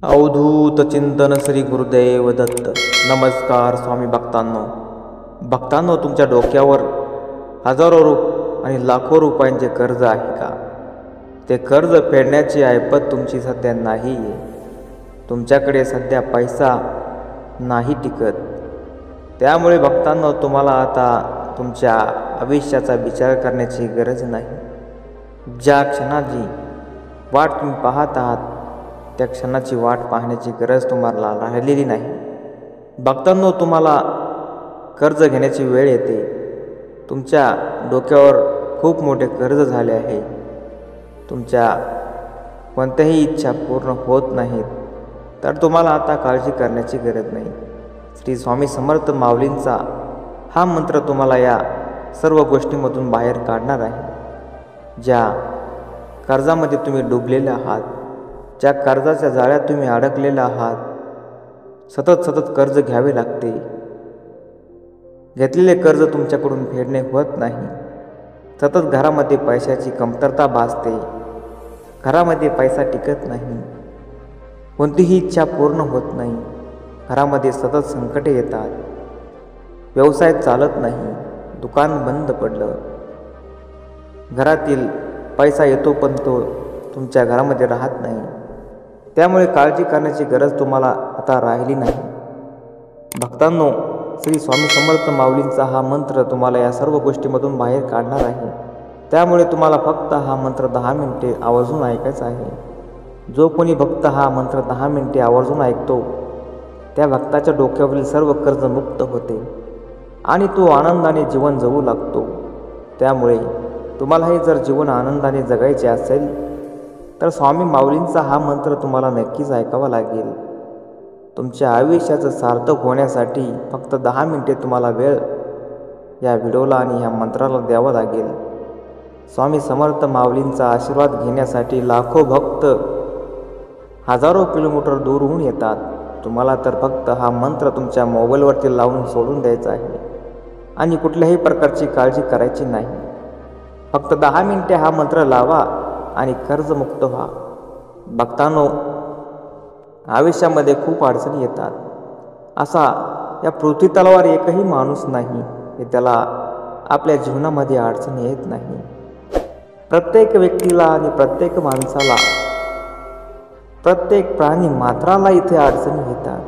अवधूत चिंतन श्री गुरुदेव दत्त. नमस्कार स्वामी भक्तांनो, तुमच्या डोक्यावर हजारो आणि लाखो रुपयांचे कर्ज आहे का? ते कर्ज फेडण्याची ऐपत तुमची सध्या नाही आहे. तुमच्याकडे सध्या पैसा नाही टिकत. त्यामुळे भक्तांनो, तुम्हाला आता तुमच्या आयुष्याचा विचार करण्याची गरज नाही. ज्या क्षणाची वाट तुम्ही पाहत आहात त्या क्षणाची वाट पाहण्याची गरज तुम्हाला राहिलेली नाही. भक्तांनो, तुम्हाला कर्ज घेण्याची वेळ येते. तुमच्या डोक्यावर खूप मोठे कर्ज झाले आहे. तुमच्या कोणत्याही इच्छा पूर्ण होत नाहीत, तर तुम्हाला आता काळजी करण्याची गरज नाही. श्री स्वामी समर्थ माऊलींचा हा मंत्र तुम्हाला या सर्व गोष्टींमधून बाहेर काढणार आहे. ज्या कर्जामध्ये तुम्ही डुबलेले आहात, ज्या कर्जाच्या जाळ्यात तुम्ही अडकलेला आहात, सतत कर्ज घ्यावे लागते. घेतलेले कर्ज तुमच्याकडून फेडणे होत नाही. सतत घरामध्ये पैशाची कमतरता भासते. घरामध्ये पैसा टिकत नाही. कोणतीही इच्छा पूर्ण होत नाही. घरामध्ये सतत संकटे येतात. व्यवसाय चालत नाही. दुकान बंद पडलं. घरातील पैसा येतो पण तो तुमच्या घरामध्ये राहत नाही. त्यामुळे काळजी करण्याची गरज तुम्हाला आता राहिली नाही. भक्तांनो, श्री स्वामी समर्थ माऊलींचा हा मंत्र तुम्हाला या सर्व गोष्टीमधून बाहेर काढणार आहे. त्यामुळे तुम्हाला फक्त हा मंत्र 10 मिनिटे आवर्जून ऐकायचा आहे. जो कोणी भक्त हा मंत्र 10 मिनिटे आवर्जून ऐकतो, त्या भक्ताच्या डोक्यावरील सर्व कर्ज मुक्त होते आणि तो आनंदाने जीवन जगू लागतो. त्यामुळे तुम्हालाही जर जीवन आनंदाने जगायचे असेल तर स्वामी माऊलींचा हा मंत्र तुम्हाला नक्कीच ऐकावा लागेल. तुमच्या आयुष्याचं सार्थक होण्यासाठी फक्त 10 मिनिटे तुम्हाला वेळ या व्हिडिओला आणि ह्या मंत्राला द्यावा लागेल. स्वामी समर्थ माऊलींचा आशीर्वाद घेण्यासाठी लाखो भक्त हजारो किलोमीटर दूरहून येतात. तुम्हाला तर फक्त हा मंत्र तुमच्या मोबाईलवरती लावून सोडून द्यायचा आहे आणि कुठल्याही प्रकारची काळजी करायची नाही. फक्त 10 मिनिटे हा मंत्र लावा आणि कर्जमुक्त व्हा. भक्तांनो, आयुष्यामध्ये खूप अडचणी येतात. असा या पृथ्वी तलावर एकही माणूस नाही की त्याला आपल्या जीवनामध्ये अडचणी येत नाही. प्रत्येक व्यक्तीला आणि प्रत्येक माणसाला, प्रत्येक प्राणी मात्राला इथे अडचणी येतात.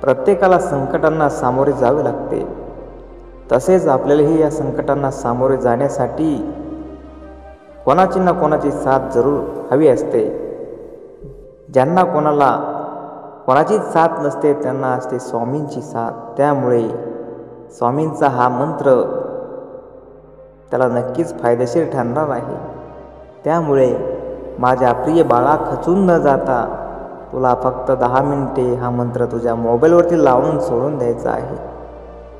प्रत्येकाला संकटांना सामोरे जावे लागते. तसेच आपल्यालाही या संकटांना सामोरे जाण्यासाठी कोणाची ना कोणाची साथ जरूर हवी असते. ज्यांना कोणाचीच साथ नसते त्यांना असते स्वामींची साथ. त्यामुळे स्वामींचा हा मंत्र त्याला नक्कीच फायदेशीर ठरणार आहे. त्यामुळे माझ्या प्रिय बाळा, खचून न जाता तुला फक्त 10 मिनिटे हा मंत्र तुझ्या मोबाईलवरती लावून सोडून द्यायचा आहे.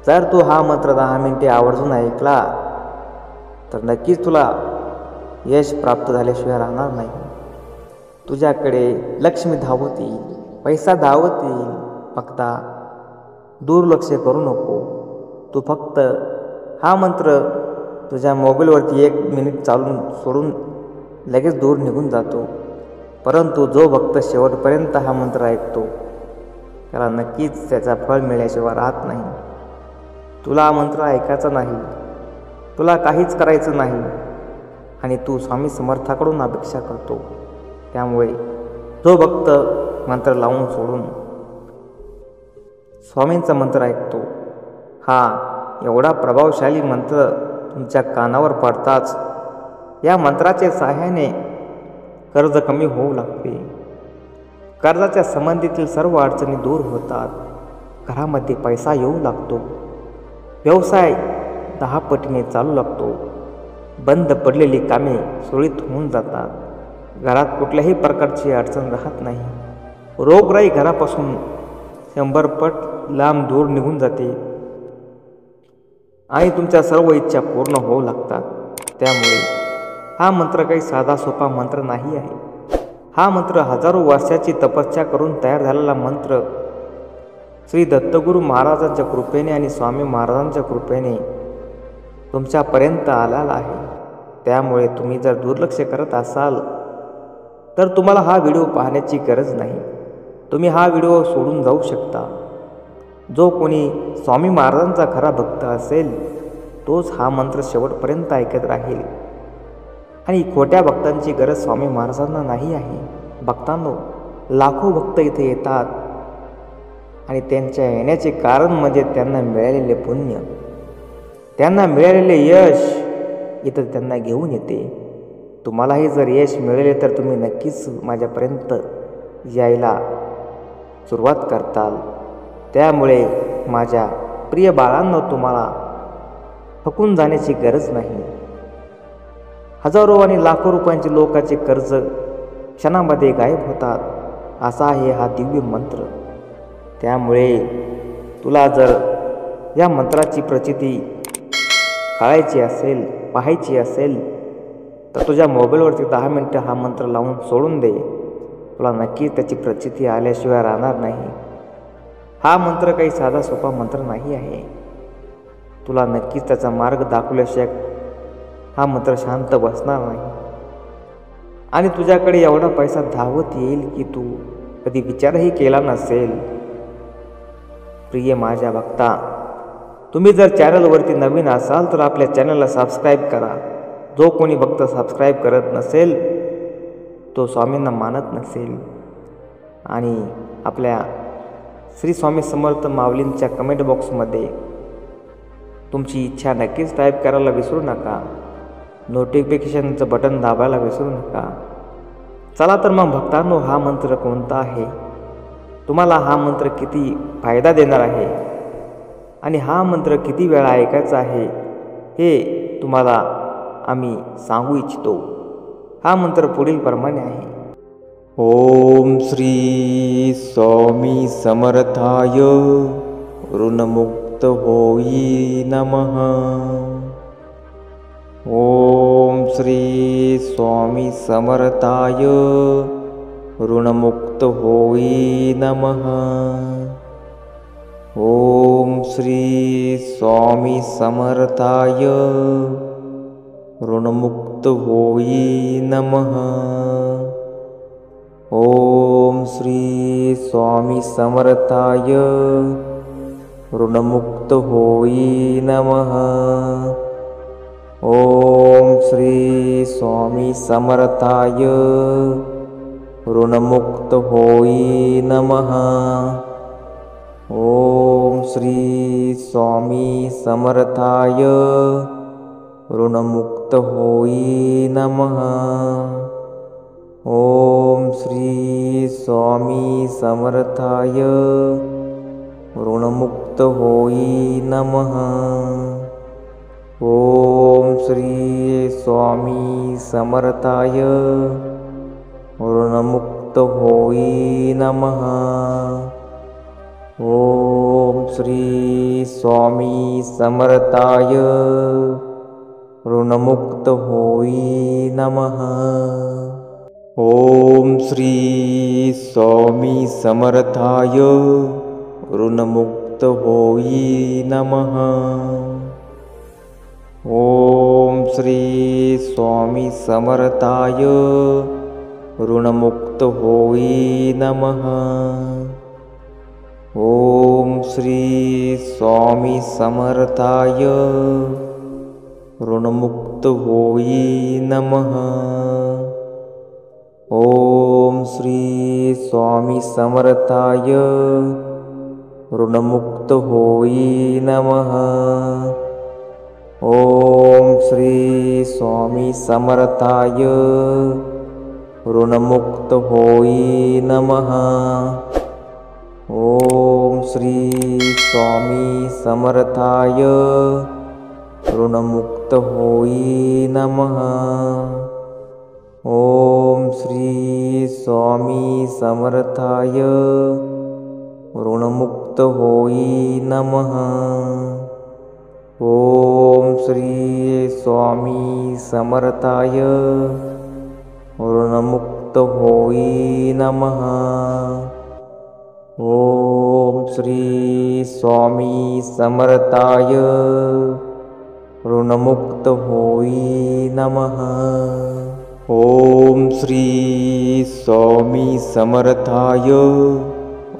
जर तू हा मंत्र 10 मिनिटे आवर्जून ऐकला तर नक्कीच तुला यश प्राप्त झाल्याशिवाय राहणार नाही. तुझ्याकडे लक्ष्मी धावत येईल, पैसा धावत येईल. फक्त दुर्लक्ष करू नको. तू फक्त हा मंत्र तुझ्या मोबाईलवरती 1 मिनिट चालून सोडून लगेच दूर निघून जातो. परंतु जो भक्त शेवटपर्यंत हा मंत्र ऐकतो त्याला नक्कीच त्याचा फळ मिळाल्याशिवाय राहत नाही. तुला हा मंत्र ऐकायचा नाही, तुला काहीच करायचं नाही आणि तू स्वामी समर्थाकडून अपेक्षा करतो. त्यामुळे जो भक्त मंत्र लावून सोडून स्वामींचा मंत्र ऐकतो, हा एवढा प्रभावशाली मंत्र तुमच्या कानावर पडताच या मंत्राच्या सहाय्याने कर्ज कमी होऊ लागते. कर्जाच्या संबंधीतील सर्व अडचणी दूर होतात. घरामध्ये पैसा येऊ लागतो. व्यवसाय 10 पटीने चालू लागतो. बंद पडलेली कामे सुरळीत होऊन जातात. घरात कुठल्याही प्रकारची अडचण राहत नाही. रोगराई घरापासून 100 पट लांब दूर निघून जाते आणि तुमच्या सर्व इच्छा पूर्ण होऊ लागतात. त्यामुळे हा मंत्र काही साधा सोपा मंत्र नाही आहे. हा मंत्र हजारो वर्षाची तपस्या करून तयार झालेला मंत्र श्री दत्तगुरू महाराजांच्या कृपेने आणि स्वामी महाराजांच्या कृपेने तुमच्यापर्यंत आलेला आहे. त्यामुळे तुम्ही जर दुर्लक्ष करत असाल तर तुम्हाला हा व्हिडिओ पाहण्याची गरज नाही. तुम्ही हा व्हिडिओ सोडून जाऊ शकता. जो कोणी स्वामी महाराजांचा खरा भक्त असेल तोच हा मंत्र शेवटपर्यंत ऐकत राहील. आणि खोट्या भक्तांची गरज स्वामी महाराजांना नाही आहे. भक्तांनो, लाखो भक्त इथे येतात आणि त्यांच्या येण्याचे कारण म्हणजे त्यांना मिळालेले पुण्य, त्यांना मिळालेले यश इथं त्यांना घेऊन येते. तुम्हालाही जर यश मिळाले तर तुम्ही नक्कीच माझ्यापर्यंत यायला सुरुवात करताल. त्यामुळे माझ्या प्रिय बाळांनो, तुम्हाला थकून जाण्याची गरज नाही. हजारो आणि लाखो रुपयांचे लोकांचे कर्ज क्षणामध्ये गायब होतात. असा आहे हा दिव्य मंत्र. त्यामुळे तुला जर या मंत्राची प्रचिती काढायची असेल, पाहायची असेल तर तुझ्या मोबाईलवरती 10 मिनिटं हा मंत्र लावून सोडून दे. तुला नक्की त्याची प्रचिती आल्याशिवाय राहणार नाही. हा मंत्र काही साधा सोपा मंत्र नाही आहे. तुला नक्कीच त्याचा मार्ग दाखवल्याशिवाय हा मंत्र शांत बसणार नाही. आणि तुझ्याकडे एवढा पैसा धावत येईल की तू कधी विचारही केला नसेल. प्रिय माझ्या भक्ता, तुम्ही जर चॅनलवरती नवीन असाल तर आपल्या चॅनलला सबस्क्राईब करा. जो कोणी भक्त सबस्क्राईब करत नसेल तो स्वामींना मानत नसेल. आणि आपल्या श्री स्वामी समर्थ माऊलींच्या कमेंट बॉक्समध्ये तुमची इच्छा नक्कीच टाईप करायला विसरू नका. नोटिफिकेशनचं बटन दाबायला विसरू नका. चला तर मग भक्तांनो, हा मंत्र कोणता आहे, तुम्हाला हा मंत्र किती फायदा देणार आहे आणि हा मंत्र किती वेळा ऐकायचा आहे हे तुम्हाला आम्ही सांगू इच्छितो. हा मंत्र पुढील प्रमाणे आहे. ओम श्री स्वामी समर्थाय ऋणमुक्त होई नमः. ओम श्री स्वामी समर्थाय ऋणमुक्त होई नमः. ओम श्री स्वामी समर्थाय ऋणमुक्त होई नमः. ओम श्री स्वामी समर्थाय ऋणमुक्त होई नमः. ओम श्री स्वामी समर्थाय ऋणमुक्त होई नमः. ओम श्री स्वामी समर्थाय ऋणमुक्त होई नमः. ओम श्री स्वामी समर्थाय ऋणमुक्त होई नमः. ओम श्री स्वामी समर्थाय ऋणमुक्त होई नमः. ओम श्री स्वामी समर्थाय ऋणमुक्त होई नमः. ओम श्री स्वामी समर्थाय ऋणमुक्त होई नमः. ओम श्री स्वामी समर्थाय ऋणमुक्त होई नमः. ओम श्री स्वामी समर्थाय ऋणमुक्त होई नमः. ओम श्री स्वामी समर्थाय ऋणमुक्त होई नमः. ओम श्री स्वामी समर्थाय ऋणमुक्त होई नमः. ओम श्री स्वामी समर्थाय ऋणमुक्त होई नमः. ओम श्री स्वामी समर्थाय ऋणमुक्त होई नमः. ओम श्री स्वामी समर्थाय ऋणमुक्त होई नमः. ओम श्री स्वामी समर्थाय ऋणमुक्त होई नमः. ओम श्री स्वामी समर्थाय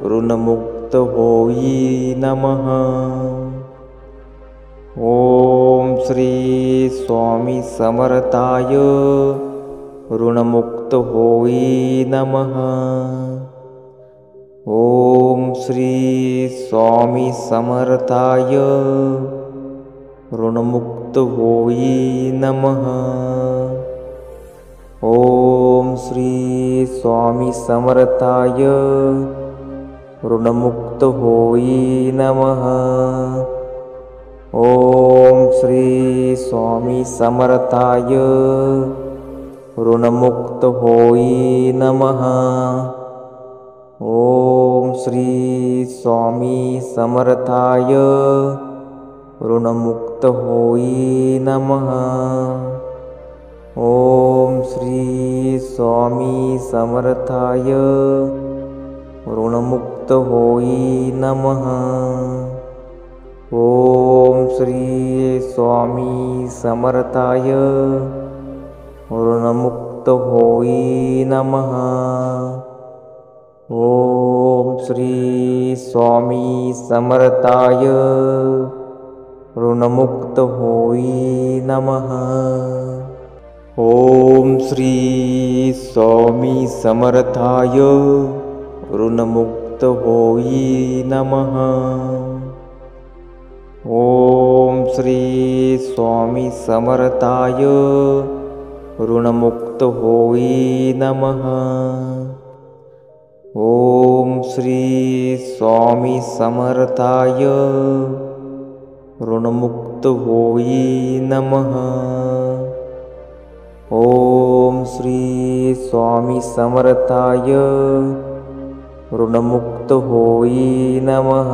ऋणमुक्त होई नमः। ओम श्री स्वामी समर्थाय ऋणमुक्त होई नमः। ओम श्री स्वामी समर्थाय ऋणमुक्त होई नमः। ओम श्री स्वामी समर्थाय ऋणमुक्त होई नमः। ओम श्री स्वामी समर्थाय ऋणमुक्त होई नमः। ओम श्री स्वामी समर्थाय ऋणमुक्त होई नमः। ओम श्री स्वामी समर्थाय ऋणमुक्त होई नमः। ओम श्री स्वामी समर्थाय ऋणमुक्त होई नमः। ओम श्री स्वामी समर्थाय ऋणमुक्त होई नमः। ओम श्री स्वामी समर्थाय ऋणमुक्त होई नमः। ओम श्री स्वामी समर्थाय ऋणमुक्त होई नमः। ओम श्री स्वामी समर्थाय ऋणमुक्त होई नमः। ओम श्री स्वामी समर्थाय ऋणमुक्त होई नमः।